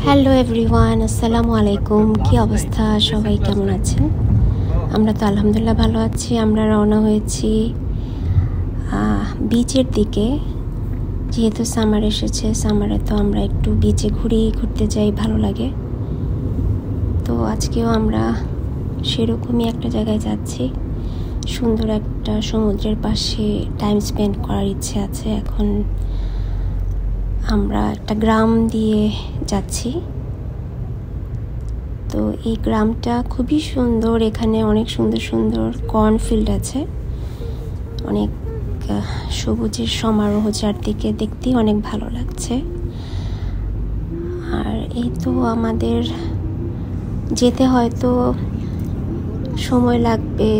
Hello everyone, আসসালামু আলাইকুম। কি অবস্থা, সবাই কেমন আছেন? আমরা তো আলহামদুলিল্লাহ ভালো আছি। আমরা রওনা হয়েছি বিচের দিকে। যেহেতু সামার এসেছে, সামারে তো আমরা একটু বিচে ঘুরতে যাই, ভালো লাগে। তো আজকেও আমরা সেরকমই একটা জায়গায় যাচ্ছি। সুন্দর একটা সমুদ্রের পাশে টাইম স্পেন্ড করার ইচ্ছে আছে। এখন আমরা একটা গ্রাম দিয়ে যাচ্ছি। তো এই গ্রামটা খুবই সুন্দর। এখানে অনেক সুন্দর সুন্দর কর্নফিল্ড আছে, অনেক সবুজের সমারোহ, চারদিকে দেখতেই অনেক ভালো লাগছে। আর এই তো আমাদের যেতে হয়তো সময় লাগবে,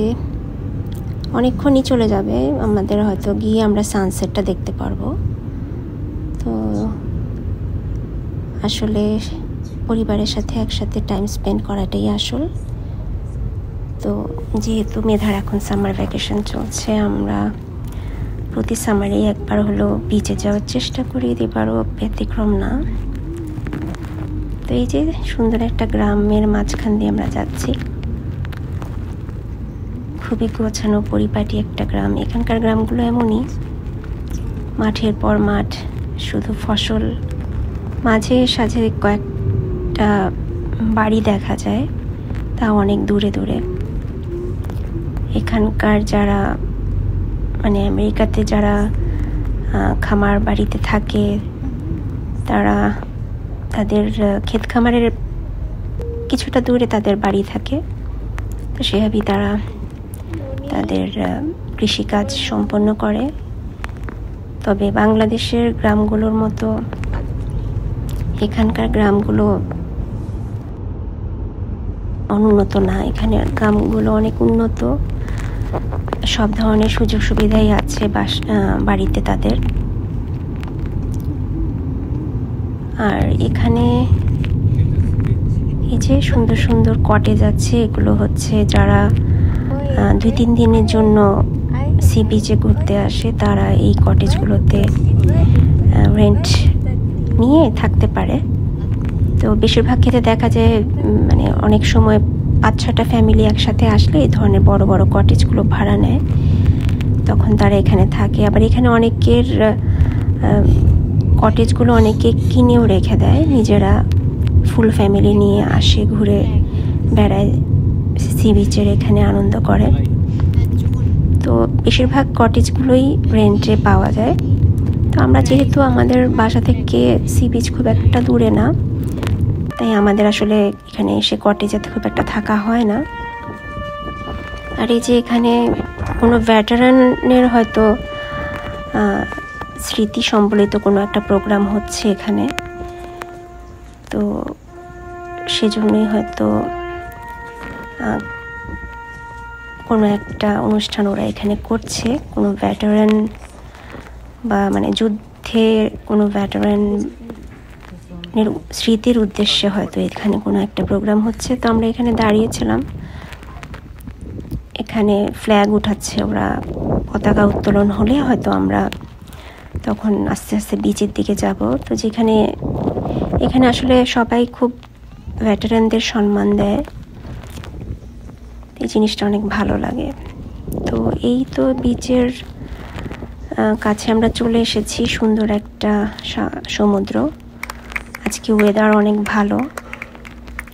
অনেকক্ষণই চলে যাবে আমাদের। হয়তো গিয়ে আমরা সানসেটটা দেখতে পারবো। তো আসলে পরিবারের সাথে একসাথে টাইম স্পেন্ড করাটাই আসল। তো যেহেতু মেধার এখন সামার ভ্যাকেশন চলছে, আমরা প্রতি সামারেই একবার হলো বিচে যাওয়ার চেষ্টা করি, এবারও ব্যতিক্রম না। তো এই যে সুন্দর একটা গ্রামের মাঝখান দিয়ে আমরা যাচ্ছি। খুবই গোছানো পরিপাটি একটা গ্রাম। এখানকার গ্রামগুলো এমনই, মাঠের পর মাঠ, শুধু ফসল, মাঝে সাঝে কয়েকটা বাড়ি দেখা যায়, তা অনেক দূরে দূরে। এখানকার যারা আমেরিকাতে যারা খামার বাড়িতে থাকে, তারা তাদের ক্ষেত খামারের কিছুটা দূরে তাদের বাড়ি থাকে। তো সেভাবেই তারা তাদের কৃষিকাজ সম্পন্ন করে। তবে বাংলাদেশের গ্রামগুলোর মতো এখানকার গ্রামগুলো অনুন্নত না। এখানে গ্রামগুলো অনেক উন্নত, সব ধরনের সুযোগ সুবিধাই আছে বাড়িতে তাদের। আর এখানে এই যে সুন্দর সুন্দর কটেজ আছে, এগুলো হচ্ছে যারা 2-3 দিনের জন্য সি বিচে ঘুরতে আসে, তারা এই কটেজগুলোতে রেন্ট নিয়ে থাকতে পারে। তো বেশিরভাগ ক্ষেত্রে দেখা যায় অনেক সময় 5-6টা ফ্যামিলি একসাথে আসলে এই ধরনের বড় বড় কটেজগুলো ভাড়া নেয়, তখন তারা এখানে থাকে। আবার এখানে অনেকের কটেজগুলো অনেকে কিনেও রেখে দেয়, নিজেরা ফুল ফ্যামিলি নিয়ে আসে, ঘুরে বেড়ায়, সি বিচের এখানে আনন্দ করে। তো বেশিরভাগ কটেজগুলোই রেন্টে পাওয়া যায়। তো আমরা যেহেতু আমাদের বাসা থেকে সি বিচ খুব একটা দূরে না, তাই আমাদের আসলে এখানে এসে কটেজে খুব একটা থাকা হয় না। আর এই যে এখানে কোনো ভেটারানের হয়তো স্মৃতি সম্বলিত কোনো একটা প্রোগ্রাম হচ্ছে এখানে, তো সেজন্যই হয়তো কোনো একটা অনুষ্ঠান ওরা এখানে করছে। কোনো ভেটারান বা যুদ্ধের কোনো ভেটারানের স্মৃতির উদ্দেশ্যে হয়তো এখানে কোনো একটা প্রোগ্রাম হচ্ছে। তো আমরা এখানে দাঁড়িয়েছিলাম, এখানে ফ্ল্যাগ উঠাচ্ছে ওরা। পতাকা উত্তোলন হলে হয়তো আমরা তখন আস্তে আস্তে বিচের দিকে যাব। তো এখানে আসলে সবাই খুব ভেটারানদের সম্মান দেয়, এই জিনিসটা অনেক ভালো লাগে। তো এই তো বিচের কাছে আমরা চলে এসেছি। সুন্দর একটা সমুদ্র। আজকে ওয়েদার অনেক ভালো,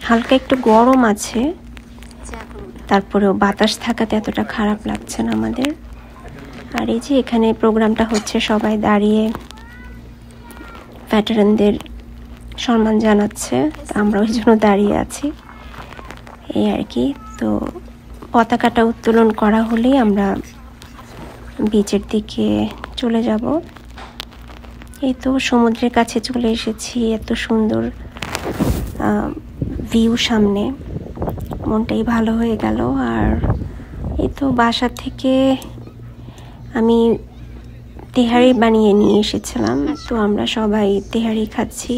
হালকা একটু গরম আছে, তারপরেও বাতাস থাকাতে এতটা খারাপ লাগছে না আমাদের। আর এই যে এখানে প্রোগ্রামটা হচ্ছে, সবাই দাঁড়িয়ে ভেটারানদের সম্মান জানাচ্ছে, আমরা ওই জন্য দাঁড়িয়ে আছি, এই আর কি। তো পতাকাটা উত্তোলন করা হলেই আমরা বিচের দিকে চলে যাব। এই তো সমুদ্রের কাছে চলে এসেছি। এত সুন্দর ভিউ সামনে, মনটাই ভালো হয়ে গেল। আর এই তো বাসা থেকে আমি তেহারি বানিয়ে নিয়ে এসেছিলাম, তো আমরা সবাই তেহারি খাচ্ছি।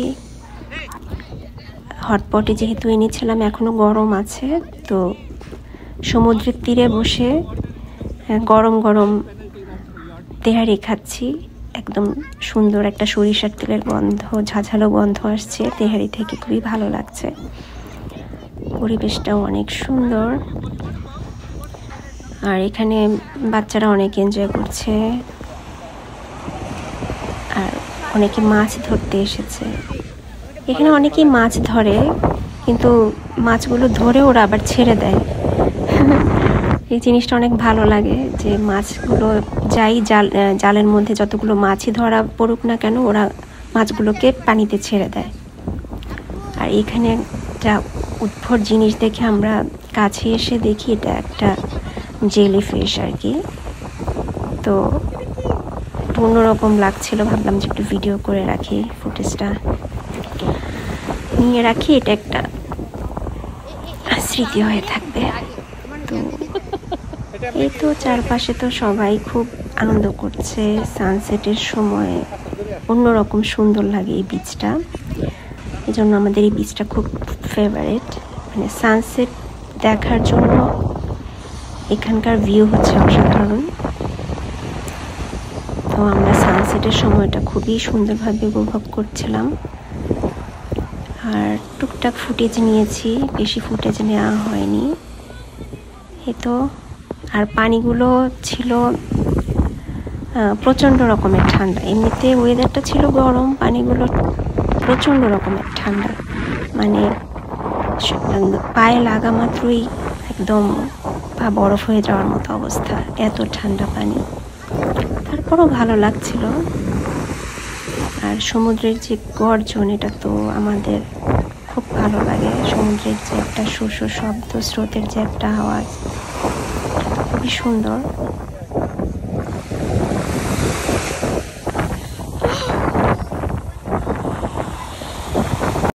হটপটে যেহেতু এনেছিলাম, এখনো গরম আছে, তো সমুদ্রের তীরে বসে গরম গরম তেহারি খাচ্ছি, একদম সুন্দর একটা সরিষার তেলের গন্ধ, ঝাঝালো গন্ধ আসছে তেহারি থেকে, খুবই ভালো লাগছে। পরিবেশটাও অনেক সুন্দর, আর এখানে বাচ্চারা অনেক এনজয় করছে, আর অনেকে মাছ ধরতে এসেছে। এখানে অনেকেই মাছ ধরে, কিন্তু মাছগুলো ধরে ওরা আবার ছেড়ে দেয়। এই জিনিসটা অনেক ভালো লাগে যে মাছগুলো যাই জালের মধ্যে যতগুলো মাছই ধরা পড়ুক না কেন, ওরা মাছগুলোকে পানিতে ছেড়ে দেয়। আর এখানে একটা উদ্ভট জিনিস দেখে আমরা কাছে এসে দেখি, এটা একটা জেলি ফিশ আর কি। তো অন্যরকম লাগছিল, ভাবলাম যে একটু ভিডিও করে রাখি, ফুটেজটা নিয়ে রাখি, এটা একটা স্মৃতি হয়ে থাকবে। তো এই তো চারপাশে তো সবাই খুব আনন্দ করছে, সানসেটের সময় অন্যরকম সুন্দর লাগে এই বিচটা। এই জন্য আমাদের এই বিচটা খুব ফেভারিট, মানে সানসেট দেখার জন্য এখানকার ভিউ হচ্ছে অসাধারণ। তো আমরা সানসেটের সময়টা খুবই সুন্দরভাবে উপভোগ করছিলাম, আর টুকটাক ফুটেজ নিয়েছি, বেশি ফুটেজ নেওয়া হয়নি। এই তো, আর পানিগুলো ছিল প্রচণ্ড রকমের ঠান্ডা। এমনিতে ওয়েদারটা ছিল গরম, পানিগুলো প্রচণ্ড রকমের ঠান্ডা, মানে পায়ে লাগা মাত্রই একদম পা বরফ হয়ে যাওয়ার মতো অবস্থা, এত ঠান্ডা পানি। তারপরও ভালো লাগছিল। আর সমুদ্রের যে গর্জন, এটা তো আমাদের খুব ভালো লাগে। সমুদ্রের যে একটা শস্য শব্দ, স্রোতের যে একটা আওয়াজ, খুবই সুন্দর।